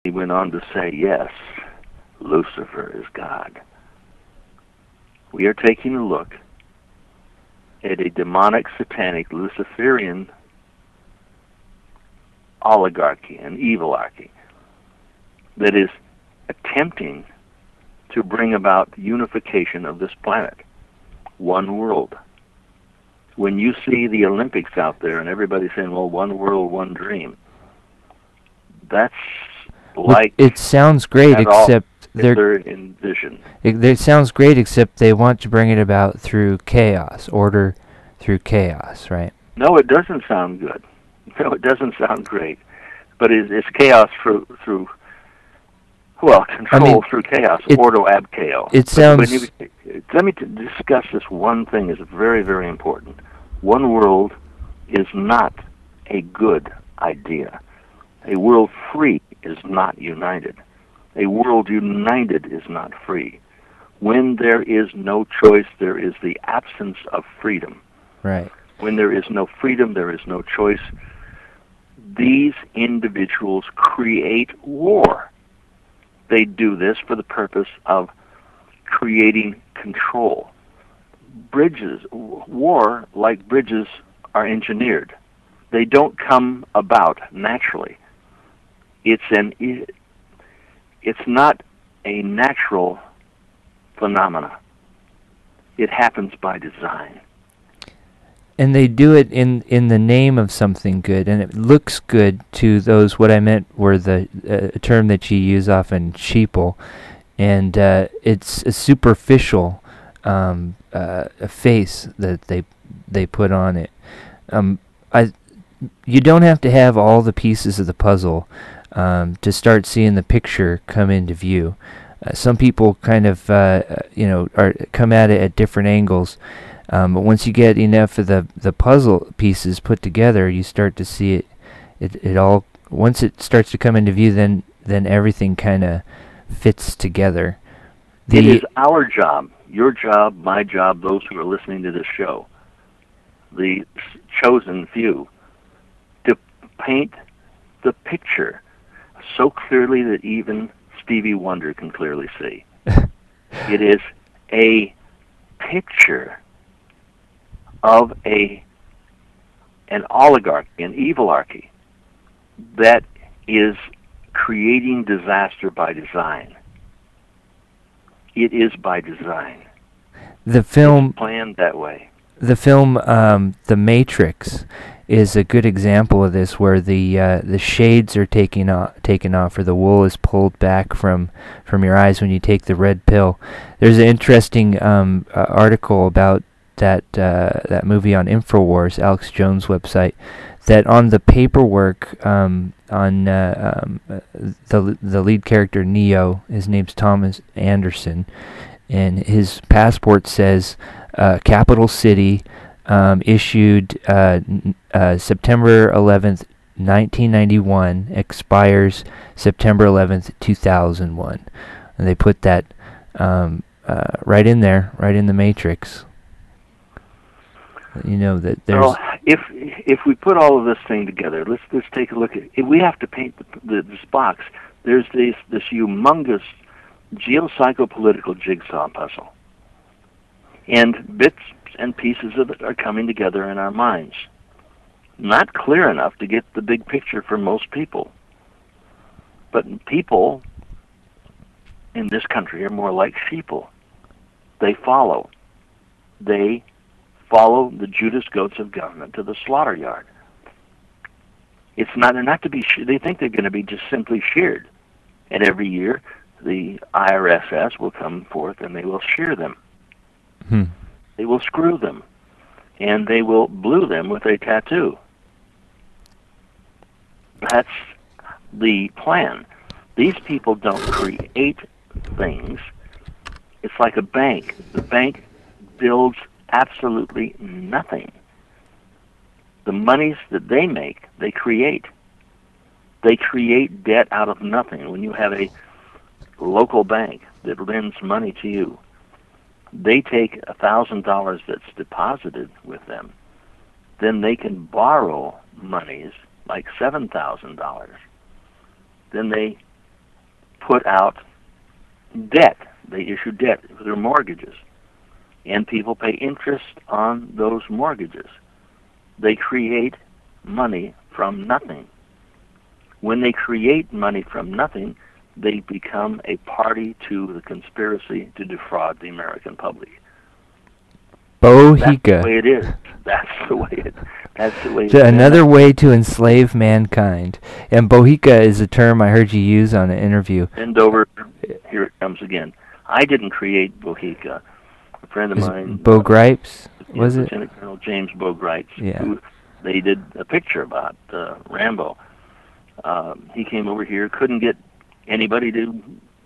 He went on to say, yes, Lucifer is God. We are taking a look at a demonic, satanic, Luciferian oligarchy, an evilarchy, that is attempting to bring about unification of this planet, one world. When you see the Olympics out there and everybody's saying, well, one world, one dream, that's like it sounds great, except they're envisioned. It sounds great, except they want to bring it about through chaos, order through chaos, right? No, it doesn't sound good. No, it doesn't sound great. But it's chaos through control through chaos, ordo ab chaos. It sounds... Let me discuss this one thing is very, very important. One world is not a good idea. A world free is not united. A world united is not free. When there is no choice, there is the absence of freedom. Right. When there is no freedom, there is no choice. These individuals create war. They do this for the purpose of creating control. War, like bridges, are engineered. They don't come about naturally. It's not a natural phenomena. It happens by design. And they do it in the name of something good, and it looks good to those. What I meant were the term that you use often, sheeple, and it's a superficial a face that they put on it. You don't have to have all the pieces of the puzzle to start seeing the picture come into view. Some people kind of come at it at different angles. But once you get enough of the puzzle pieces put together, you start to see it all. Once it starts to come into view, then everything kind of fits together. It is our job, your job, my job, those who are listening to this show, the chosen few, to paint the picture so clearly that even Stevie Wonder can clearly see. It is a picture of an oligarchy, an evilarchy, that is creating disaster by design. It is by design. The film... It's planned that way. The film The Matrix is a good example of this, where the shades are taken off, or the wool is pulled back from your eyes when you take the red pill. There's an interesting article about that movie on InfoWars, Alex Jones' website, that on the paperwork on the lead character Neo, his name's Thomas Anderson, and his passport says Capital City, issued September 11th, 1991, expires September 11th, 2001. And they put that right in there, right in the Matrix. You know that there's... Well, if we put all of this thing together, let's take a look at it. We have to paint this box. There's this humongous geopsychopolitical jigsaw puzzle, and bits and pieces of it are coming together in our minds. Not clear enough to get the big picture for most people. But people in this country are more like sheeple. They follow. They follow the Judas goats of government to the slaughter yard. It's not, they're not to be, they think they're going to be just simply sheared. And every year, the IRSS will come forth and they will shear them. They will screw them. And they will blue them with a tattoo. That's the plan. These people don't create things. It's like a bank. The bank builds absolutely nothing. The monies that they make, they create. They create debt out of nothing. When you have a local bank that lends money to you, they take $1,000 that's deposited with them. Then they can borrow monies like $7,000. Then they put out debt. They issue debt for their mortgages, and people pay interest on those mortgages. They create money from nothing. When they create money from nothing, they become a party to the conspiracy to defraud the American public. Bohica. That's the way it is. That's the way it Another way to enslave mankind. And bohica is a term I heard you use on an interview. Bend over. Here it comes again. I didn't create bohica. A friend of mine. Bo Gripes? Was it? Lieutenant Colonel James Bo Gripes. Yeah. Who they did a picture about Rambo. He came over here, couldn't get anybody to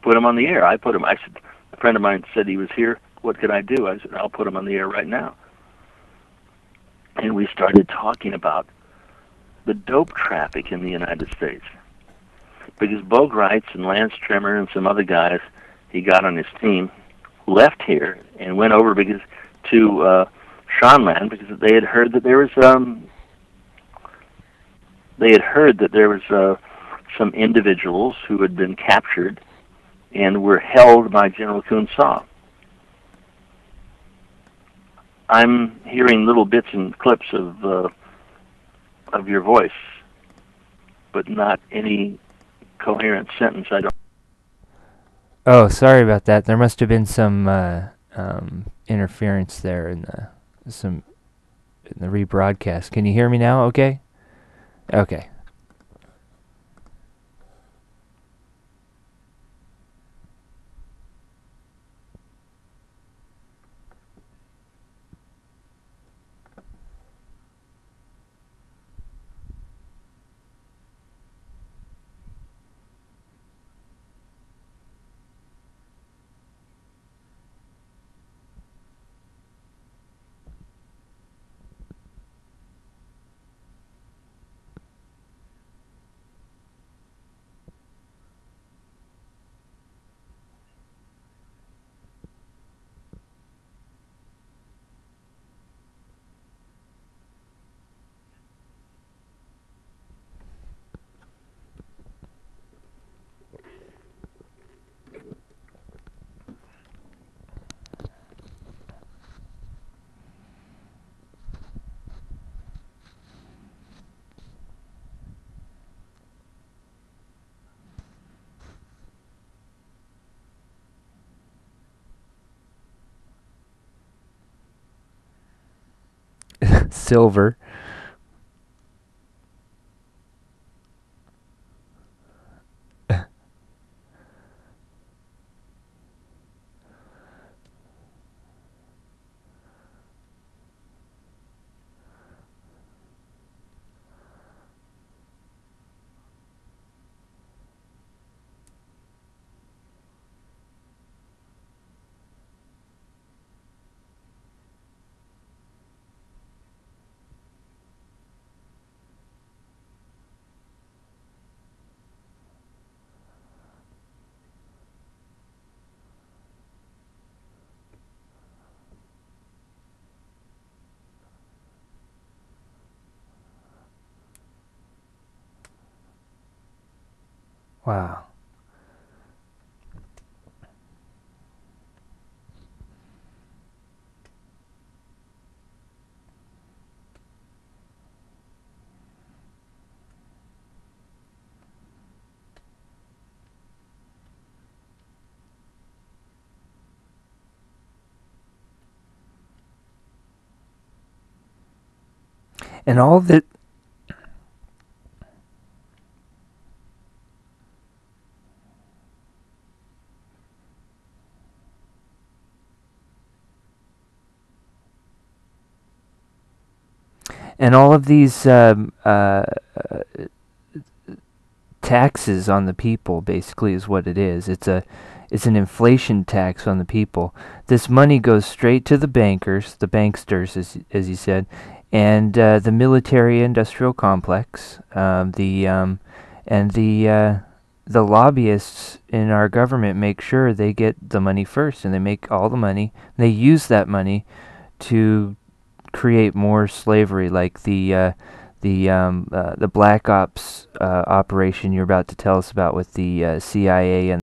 put him on the air. I put him. I said, a friend of mine said he was here. What could I do? I said, I'll put him on the air right now. And we started talking about the dope traffic in the United States. Because Bo Greitz and Lance Trimmer and some other guys he got on his team left here and went over to Shonland because they had heard that there was some individuals who had been captured and were held by General Kun Sa. I'm hearing little bits and clips of your voice, but not any coherent sentence. I don't. Oh, sorry about that. There must have been some interference there in the rebroadcast. Can you hear me now? Okay. Okay. Silver. Wow. And all that. And all of these taxes on the people, basically, is what it is. It's an inflation tax on the people. This money goes straight to the bankers, the banksters, as you said, and the military-industrial complex, and the lobbyists in our government make sure they get the money first, and they make all the money. They use that money to create more slavery, like the Black Ops operation you're about to tell us about with the CIA and